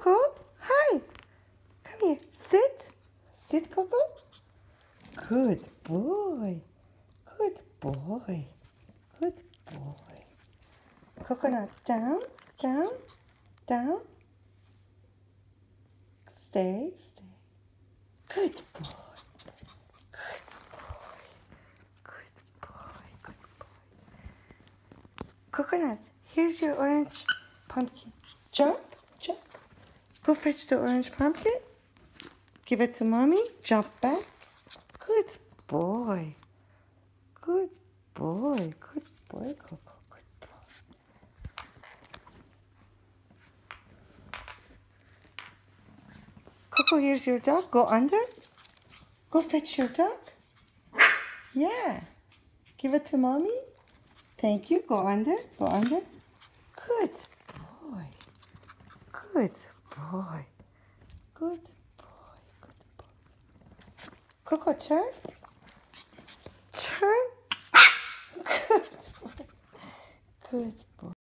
Coco. Hi. Come here. Sit. Sit, Coco. Good boy. Good boy. Good boy. Coconut, down, down, down. Stay, stay. Good boy. Good boy. Good boy. Good boy. Coconut, here's your orange pumpkin. Jump, jump. Go fetch the orange pumpkin. Give it to mommy. Jump back. Good boy. Good boy. Good boy, Coco. Good boy. Coco, here's your dog. Go under. Go fetch your dog. Yeah. Give it to mommy. Thank you. Go under. Go under. Good boy. Good boy. Good boy. Good boy. Coco, turn. Turn. Good boy. Good boy.